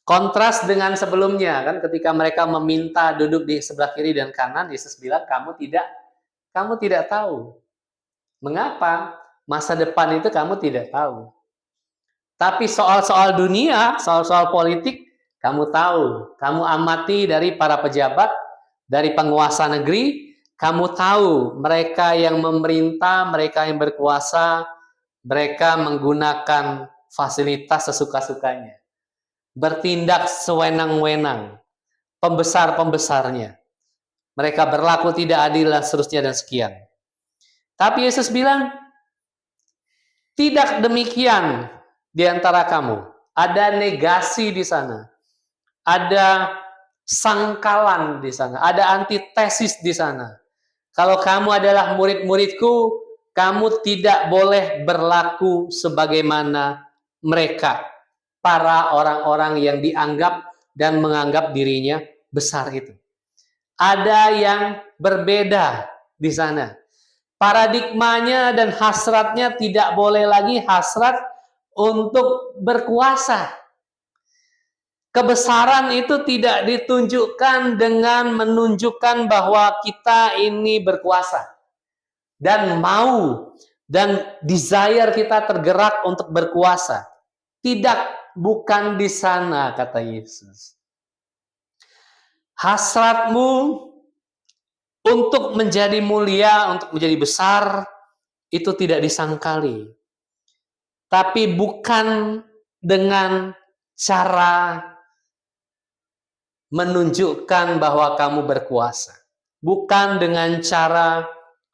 Kontras dengan sebelumnya, kan ketika mereka meminta duduk di sebelah kiri dan kanan, Yesus bilang, kamu tidak tahu. Mengapa? Masa depan itu kamu tidak tahu. Tapi soal-soal dunia, soal-soal politik, kamu tahu. Kamu amati dari para pejabat, dari penguasa negeri, kamu tahu mereka yang memerintah, mereka yang berkuasa, mereka menggunakan fasilitas sesuka-sukanya. Bertindak sewenang-wenang, pembesar-pembesarnya. Mereka berlaku tidak adil dan seterusnya dan sekian. Tapi Yesus bilang, tidak demikian di antara kamu. Ada negasi di sana. Ada sangkalan di sana. Ada antitesis di sana. Kalau kamu adalah murid-muridku, kamu tidak boleh berlaku sebagaimana mereka. Para orang-orang yang dianggap dan menganggap dirinya besar itu. Ada yang berbeda di sana. Paradigmanya dan hasratnya tidak boleh lagi hasrat untuk berkuasa. Kebesaran itu tidak ditunjukkan dengan menunjukkan bahwa kita ini berkuasa. Dan mau dan desire kita tergerak untuk berkuasa. Tidak, bukan di sana, kata Yesus. Hasratmu untuk menjadi mulia, untuk menjadi besar, itu tidak disangkali. Tapi bukan dengan cara menunjukkan bahwa kamu berkuasa. Bukan dengan cara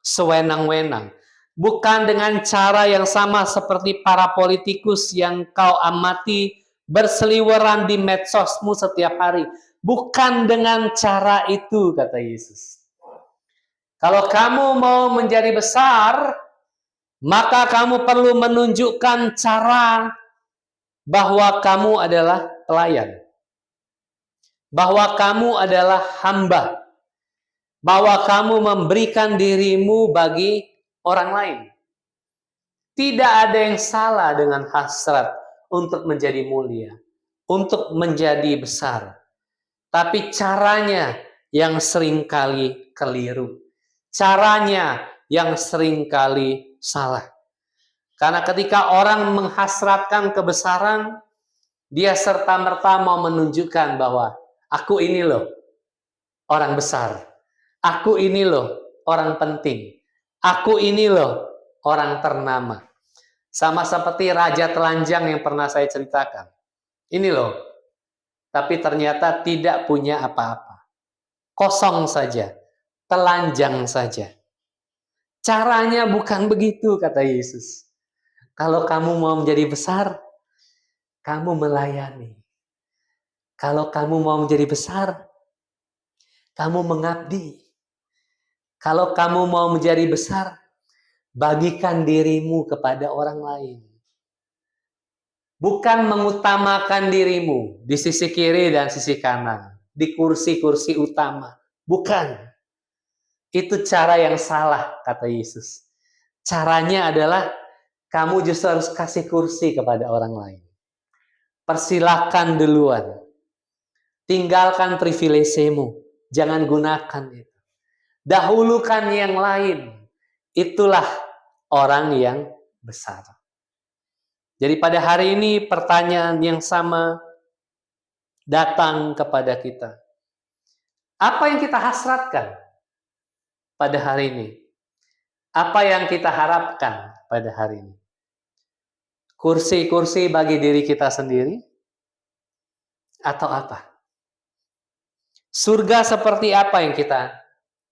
sewenang-wenang. Bukan dengan cara yang sama seperti para politikus yang kau amati berseliweran di medsosmu setiap hari. Bukan dengan cara itu, kata Yesus. Kalau kamu mau menjadi besar, maka kamu perlu menunjukkan cara bahwa kamu adalah pelayan. Bahwa kamu adalah hamba. Bahwa kamu memberikan dirimu bagi orang lain. Tidak ada yang salah dengan hasrat untuk menjadi mulia, untuk menjadi besar. Tapi caranya yang seringkali keliru. Caranya yang seringkali salah. Karena ketika orang menghasratkan kebesaran, dia serta-merta mau menunjukkan bahwa aku ini loh orang besar. Aku ini loh orang penting. Aku ini loh orang ternama. Sama seperti raja telanjang yang pernah saya ceritakan. Ini loh. Tapi ternyata tidak punya apa-apa. Kosong saja. Telanjang saja. Caranya bukan begitu, kata Yesus. Kalau kamu mau menjadi besar, kamu melayani. Kalau kamu mau menjadi besar, kamu mengabdi. Kalau kamu mau menjadi besar, bagikan dirimu kepada orang lain. Bukan mengutamakan dirimu di sisi kiri dan sisi kanan, di kursi-kursi utama. Bukan. Itu cara yang salah, kata Yesus. Caranya adalah kamu justru harus kasih kursi kepada orang lain. Persilakan duluan. Tinggalkan privilegemu. Jangan gunakan itu. Dahulukan yang lain. Itulah orang yang besar. Jadi pada hari ini pertanyaan yang sama datang kepada kita. Apa yang kita hasratkan pada hari ini? Apa yang kita harapkan pada hari ini? Kursi-kursi bagi diri kita sendiri? Atau apa? Surga seperti apa yang kita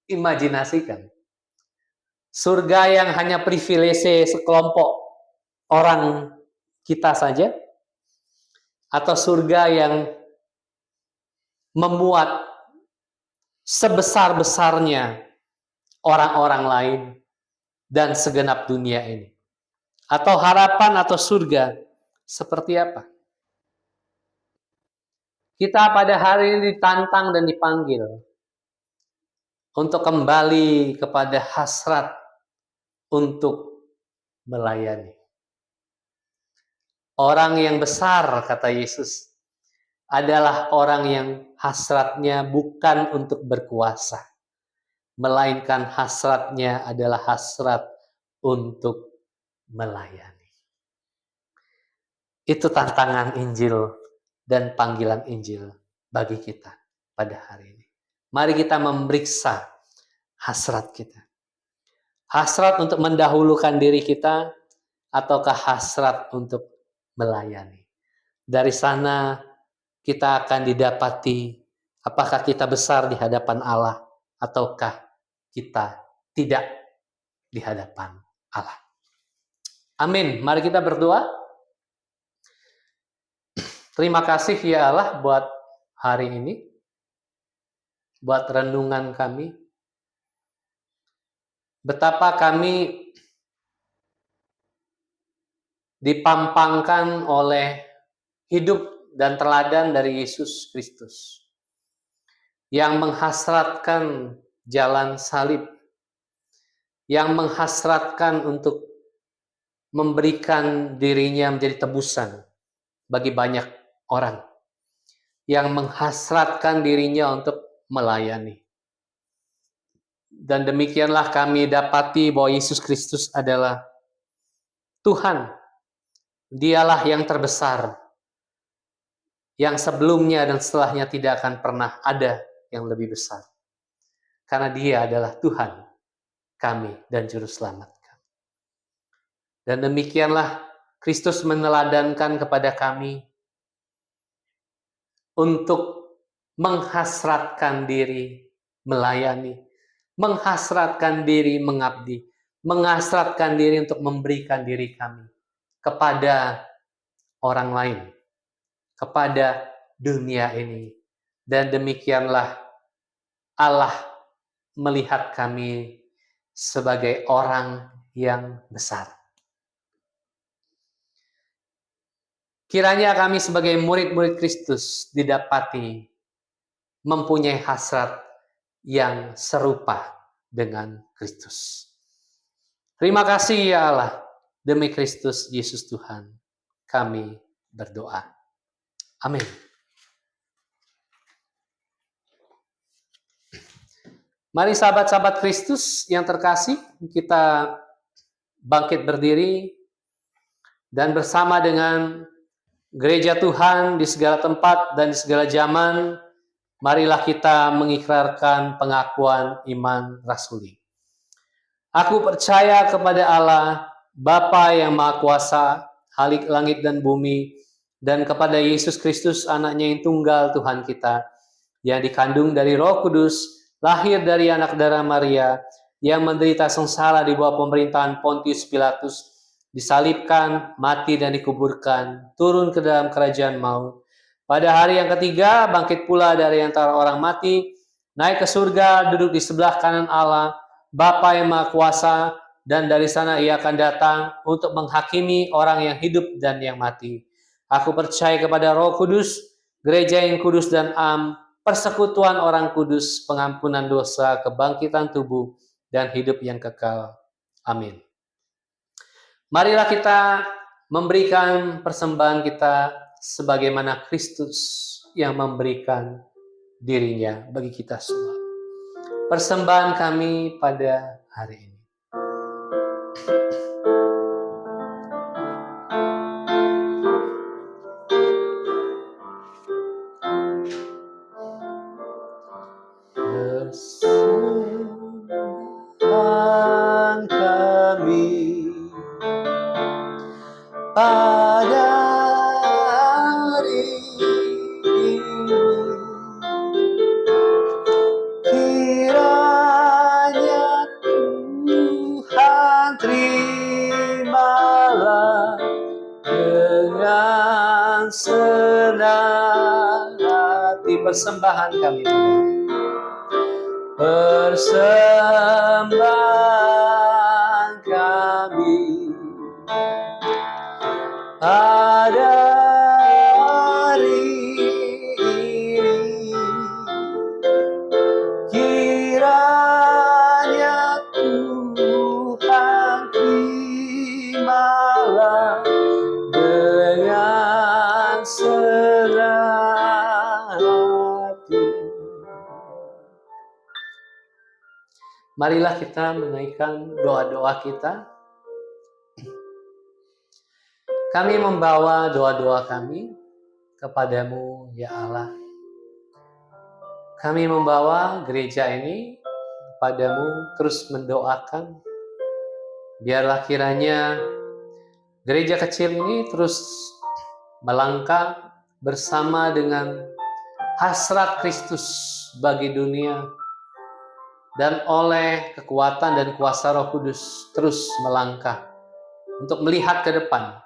imajinasikan? Surga yang hanya privilege sekelompok orang kita saja? Atau surga yang memuat sebesar-besarnya orang-orang lain, dan segenap dunia ini? Atau harapan atau surga seperti apa? Kita pada hari ini ditantang dan dipanggil untuk kembali kepada hasrat untuk melayani. Orang yang besar, kata Yesus, adalah orang yang hasratnya bukan untuk berkuasa, melainkan hasratnya adalah hasrat untuk melayani. Itu tantangan Injil dan panggilan Injil bagi kita pada hari ini. Mari kita memeriksa hasrat kita. Hasrat untuk mendahulukan diri kita, ataukah hasrat untuk melayani? Dari sana kita akan didapati apakah kita besar di hadapan Allah ataukah kita tidak di hadapan Allah. Amin. Mari kita berdoa. Terima kasih ya Allah buat hari ini, buat renungan kami. Betapa kami dipampangkan oleh hidup dan teladan dari Yesus Kristus yang menghasratkan jalan salib, yang menghasratkan untuk memberikan dirinya menjadi tebusan bagi banyak orang, yang menghasratkan dirinya untuk melayani. Dan demikianlah kami dapati bahwa Yesus Kristus adalah Tuhan. Dialah yang terbesar, yang sebelumnya dan setelahnya tidak akan pernah ada yang lebih besar. Karena Dia adalah Tuhan kami dan Juru Selamat kami. Dan demikianlah Kristus meneladankan kepada kami untuk menghasratkan diri melayani, menghasratkan diri mengabdi, menghasratkan diri untuk memberikan diri kami kepada orang lain, kepada dunia ini. Dan demikianlah Allah melihat kami sebagai orang yang besar. Kiranya kami sebagai murid-murid Kristus didapati mempunyai hasrat yang serupa dengan Kristus. Terima kasih ya Allah, demi Kristus Yesus Tuhan, kami berdoa. Amin. Mari sahabat-sahabat Kristus yang terkasih, kita bangkit berdiri dan bersama dengan gereja Tuhan di segala tempat dan di segala zaman, marilah kita mengikrarkan pengakuan iman rasuli. Aku percaya kepada Allah, Bapa yang Maha Kuasa, Khalik langit dan bumi, dan kepada Yesus Kristus, anaknya yang tunggal Tuhan kita, yang dikandung dari Roh Kudus, lahir dari anak darah Maria, yang menderita sengsara di bawah pemerintahan Pontius Pilatus, disalibkan, mati dan dikuburkan, turun ke dalam kerajaan maut. Pada hari yang ketiga, bangkit pula dari antara orang mati, naik ke surga, duduk di sebelah kanan Allah, Bapa yang Maha Kuasa, dan dari sana Ia akan datang untuk menghakimi orang yang hidup dan yang mati. Aku percaya kepada Roh Kudus, gereja yang kudus dan am, persekutuan orang kudus, pengampunan dosa, kebangkitan tubuh, dan hidup yang kekal. Amin. Marilah kita memberikan persembahan kita sebagaimana Kristus yang memberikan dirinya bagi kita semua. Persembahan kami pada hari ini. Persembahan kami pada hari ini, kiranya Tuhan terimalah dengan senang hati persembahan kami. persembahan kami pada hari ini, kiranya Tuhan terimalah dengan senang hati. Marilah kita menaikkan doa-doa kita. Kami membawa doa-doa kami kepadamu, ya Allah. Kami membawa gereja ini kepadamu, terus mendoakan. Biarlah kiranya gereja kecil ini terus melangkah bersama dengan hasrat Kristus bagi dunia, dan oleh kekuatan dan kuasa Roh Kudus terus melangkah untuk melihat ke depan,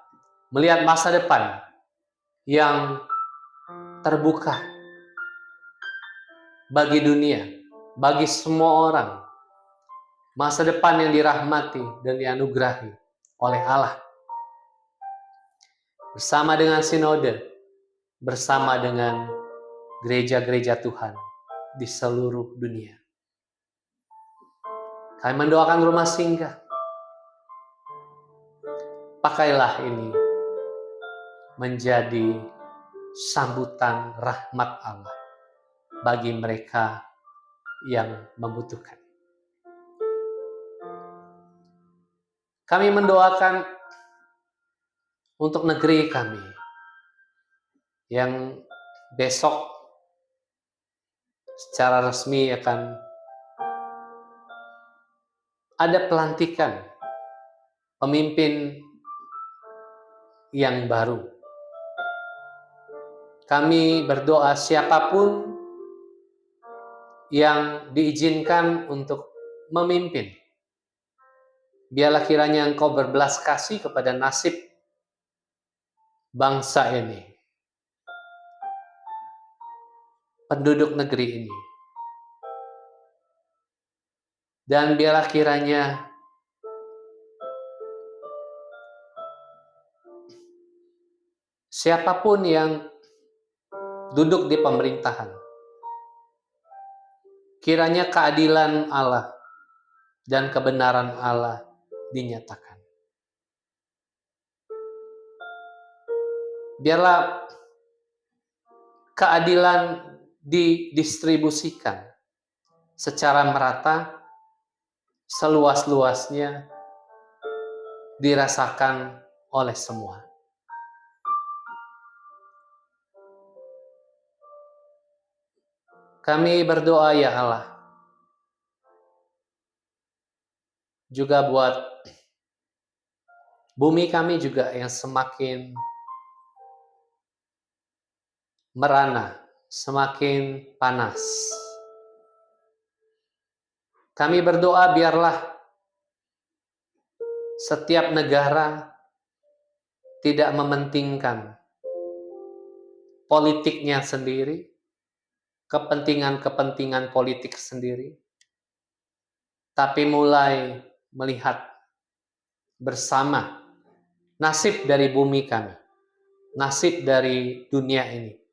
melihat masa depan yang terbuka bagi dunia, bagi semua orang, masa depan yang dirahmati dan dianugerahi oleh Allah, bersama dengan sinode, bersama dengan gereja-gereja Tuhan di seluruh dunia. Kami mendoakan rumah singgah. Pakailah ini menjadi sambutan rahmat Allah bagi mereka yang membutuhkan. Kami mendoakan untuk negeri kami yang besok secara resmi akan ada pelantikan pemimpin yang baru. Kami berdoa siapapun yang diizinkan untuk memimpin, biarlah kiranya Engkau berbelas kasih kepada nasib bangsa ini, penduduk negeri ini. Dan biarlah kiranya siapapun yang duduk di pemerintahan, kiranya keadilan Allah dan kebenaran Allah dinyatakan. Biarlah keadilan didistribusikan secara merata, seluas-luasnya dirasakan oleh semua. Kami berdoa, ya Allah, juga buat bumi kami juga yang semakin merana, semakin panas. Kami berdoa biarlah setiap negara tidak mementingkan politiknya sendiri, kepentingan-kepentingan politik sendiri, tapi mulai melihat bersama nasib dari bumi kami, nasib dari dunia ini.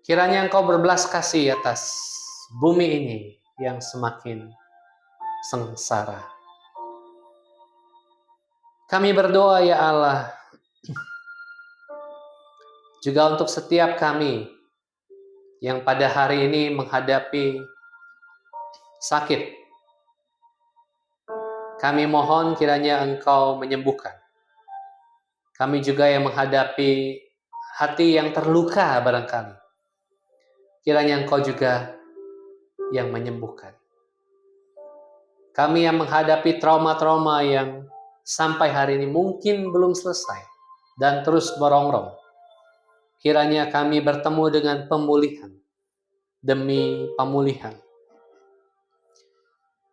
Kiranya Engkau berbelas kasih atas bumi ini yang semakin sengsara. Kami berdoa, ya Allah, juga untuk setiap kami yang pada hari ini menghadapi sakit. Kami mohon kiranya Engkau menyembuhkan. Kami juga yang menghadapi hati yang terluka barangkali, kiranya Engkau juga yang menyembuhkan. Kami yang menghadapi trauma-trauma yang sampai hari ini mungkin belum selesai dan terus merongrong, kiranya kami bertemu dengan pemulihan demi pemulihan.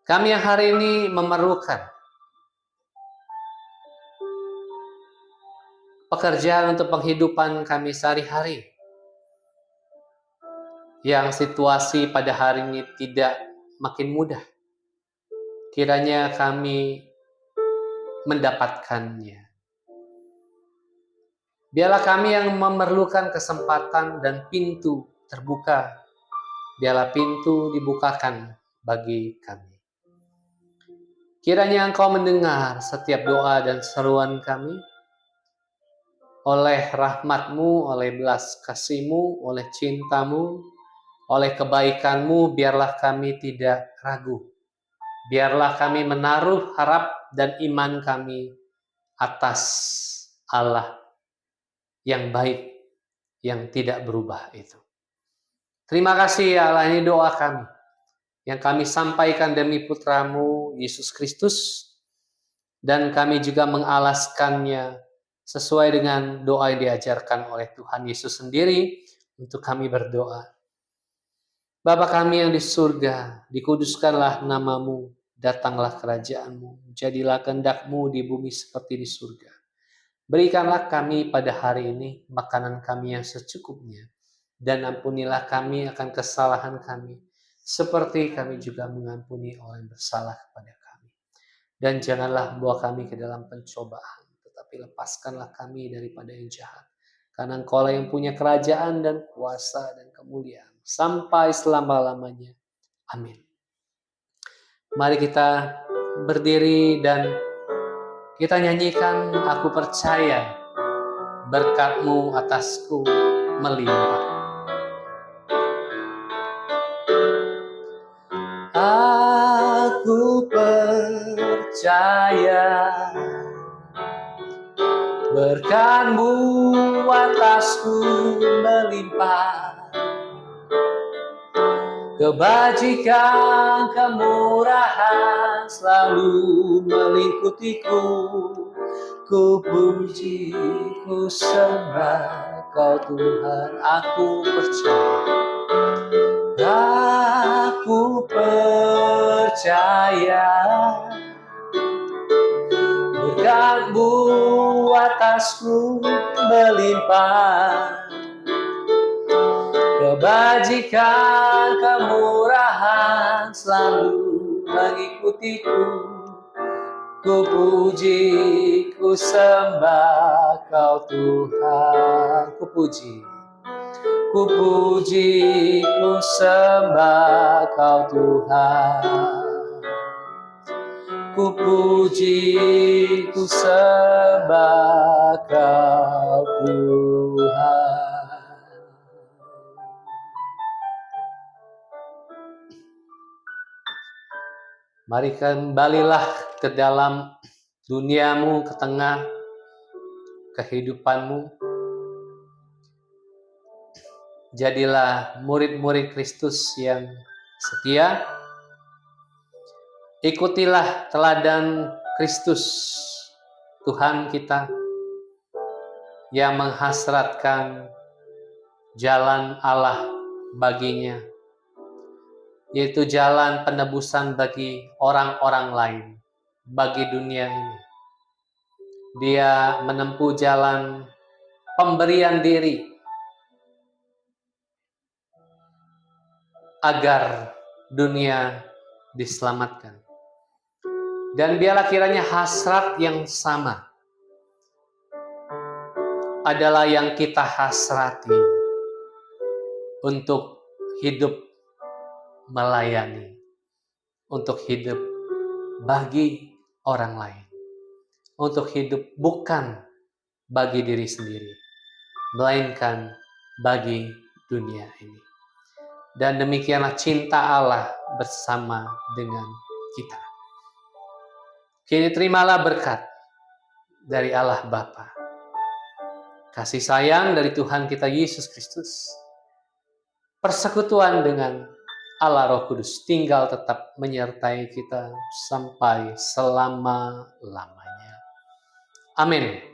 Kami yang hari ini memerlukan pekerjaan untuk penghidupan kami sehari-hari, yang situasi pada hari ini tidak makin mudah. Kiranya kami mendapatkannya. Biarlah kami yang memerlukan kesempatan dan pintu terbuka. Biarlah pintu dibukakan bagi kami. Kiranya Engkau mendengar setiap doa dan seruan kami. Oleh rahmat-Mu, oleh belas kasih-Mu, oleh cinta-Mu, oleh kebaikan-Mu, biarlah kami tidak ragu. Biarlah kami menaruh harap dan iman kami atas Allah yang baik, yang tidak berubah itu. Terima kasih ya Allah, ini doa kami yang kami sampaikan demi putra-Mu Yesus Kristus, dan kami juga mengalaskannya sesuai dengan doa yang diajarkan oleh Tuhan Yesus sendiri untuk kami berdoa. Bapa kami yang di surga, dikuduskanlah nama-Mu, datanglah kerajaan-Mu, jadilah kehendak-Mu di bumi seperti di surga. Berikanlah kami pada hari ini makanan kami yang secukupnya, dan ampunilah kami akan kesalahan kami, seperti kami juga mengampuni orang yang bersalah kepada kami. Dan janganlah bawa kami ke dalam pencobaan, tetapi lepaskanlah kami daripada yang jahat. Karena Engkau lah yang punya kerajaan dan kuasa dan kemuliaan sampai selama-lamanya. Amin. Mari kita berdiri dan kita nyanyikan Aku Percaya, berkat-Mu atasku melimpah. Aku percaya, berkat-Mu atasku melimpah. Kebajikan, kemurahan selalu melingkutiku. Ku puji, ku sembah Kau Tuhan, aku percaya. Aku percaya, berkat-Mu atasku melimpah. Kebajikan, kemurahan selalu mengikutiku. Ku puji, ku sembah Kau Tuhan. Ku puji, ku sembah Kau Tuhan. Ku puji, ku sembah Kau Tuhan. Mari kembalilah ke dalam duniamu, ke tengah kehidupanmu. Jadilah murid-murid Kristus yang setia. Ikutilah teladan Kristus, Tuhan kita, yang menghasratkan jalan Allah baginya, yaitu jalan penebusan bagi orang-orang lain, bagi dunia ini. Dia menempuh jalan pemberian diri agar dunia diselamatkan. Dan biarlah kiranya hasrat yang sama adalah yang kita hasrati untuk hidup melayani, untuk hidup bagi orang lain, untuk hidup bukan bagi diri sendiri, melainkan bagi dunia ini. Dan demikianlah cinta Allah bersama dengan kita. Kini terimalah berkat dari Allah Bapa, kasih sayang dari Tuhan kita Yesus Kristus, persekutuan dengan Allah Roh Kudus tinggal tetap menyertai kita sampai selama-lamanya. Amin.